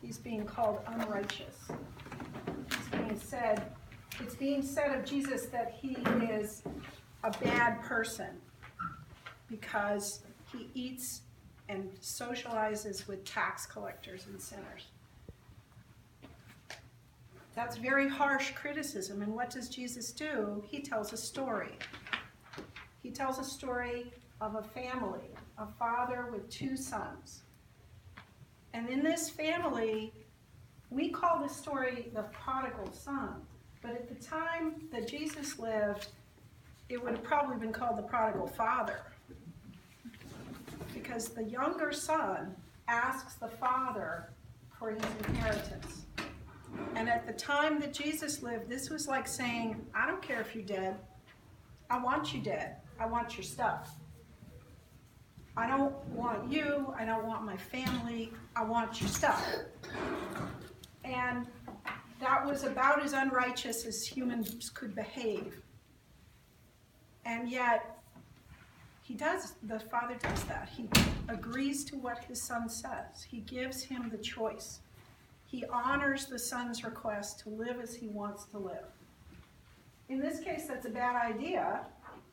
he's being called unrighteous. It's being said of Jesus that he is a bad person because he eats and socializes with tax collectors and sinners. That's very harsh criticism, and what does Jesus do? He tells a story. He tells a story of a family, a father with 2 sons. And in this family, we call this story the Prodigal Son. But at the time that Jesus lived, it would have probably been called the Prodigal Father. Because the younger son asks the father for his inheritance. And at the time that Jesus lived, this was like saying, I don't care if you're dead. I want you dead. I want your stuff. I don't want you. I don't want my family. I want your stuff. And that was about as unrighteous as humans could behave. And yet, the father does that. He agrees to what his son says. He gives him the choice. He honors the son's request to live as he wants to live. In this case, that's a bad idea,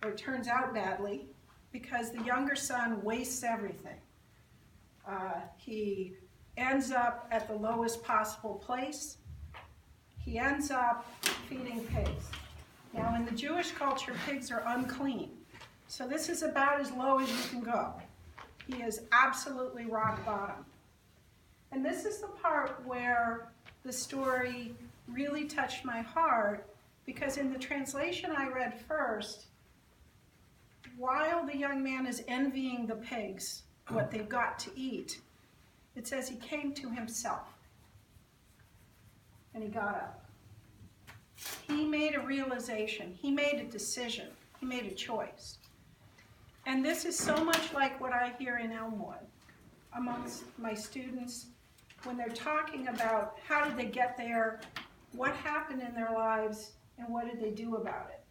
or it turns out badly, because the younger son wastes everything. He ends up at the lowest possible place. He ends up feeding pigs. Now, in the Jewish culture, pigs are unclean. So this is about as low as you can go. He is absolutely rock bottom. And this is the part where the story really touched my heart, because in the translation I read first, while the young man is envying the pigs what they've got to eat, it says he came to himself and he got up. He made a realization. He made a decision. He made a choice. And this is so much like what I hear in Elmwood amongst my students when they're talking about how did they get there, what happened in their lives, and what did they do about it.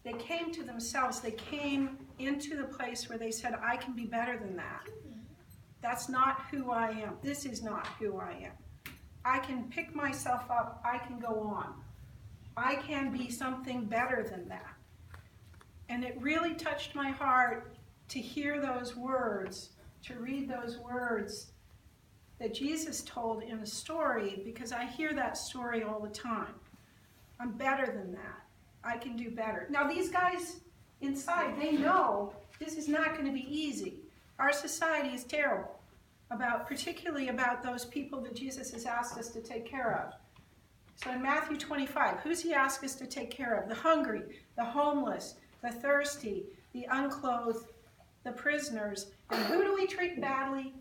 They came to themselves. They came into the place where they said, I can be better than that. That's not who I am. This is not who I am. I can pick myself up. I can go on. I can be something better than that. And it really touched my heart to hear those words, to read those words that Jesus told in a story, because I hear that story all the time. I'm better than that. I can do better. Now these guys inside, they know this is not going to be easy. Our society is terrible, particularly about those people that Jesus has asked us to take care of. So in Matthew 25, who's he asked us to take care of? The hungry, the homeless, the thirsty, the unclothed, the prisoners. And who do we treat badly?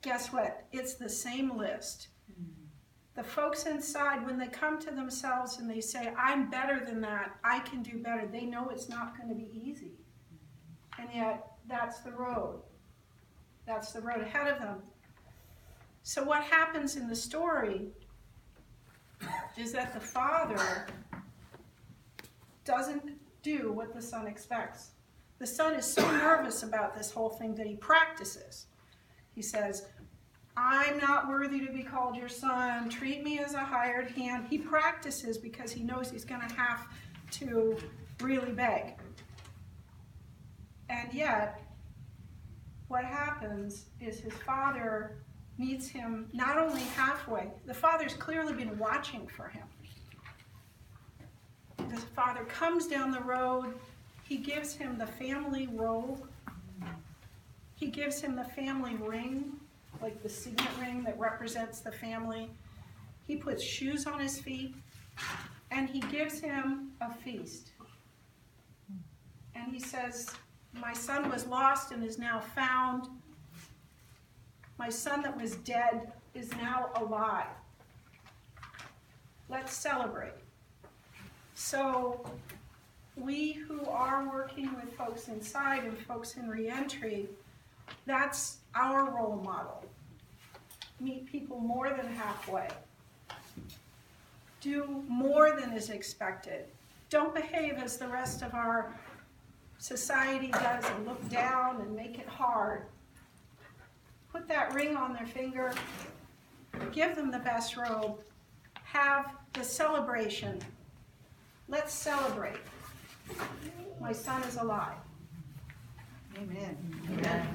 Guess what? It's the same list. The folks inside, when they come to themselves and they say, I'm better than that, I can do better, they know it's not going to be easy. And yet, that's the road. That's the road ahead of them. So what happens in the story is that the father doesn't do what the son expects. The son is so nervous about this whole thing that he practices. He says, I'm not worthy to be called your son. Treat me as a hired hand. He practices because he knows he's going to have to really beg. And yet, what happens is his father meets him not only halfway. The father's clearly been watching for him. The father comes down the road. He gives him the family robe. He gives him the family ring, like the signet ring that represents the family. He puts shoes on his feet, and he gives him a feast. And he says, my son was lost and is now found. My son that was dead is now alive. Let's celebrate. So we who are working with folks inside and folks in reentry, that's our role model. Meet people more than halfway. Do more than is expected. Don't behave as the rest of our society does and look down and make it hard. Put that ring on their finger give them the best robe, have the celebration. Let's celebrate. My son is alive. Amen. Amen.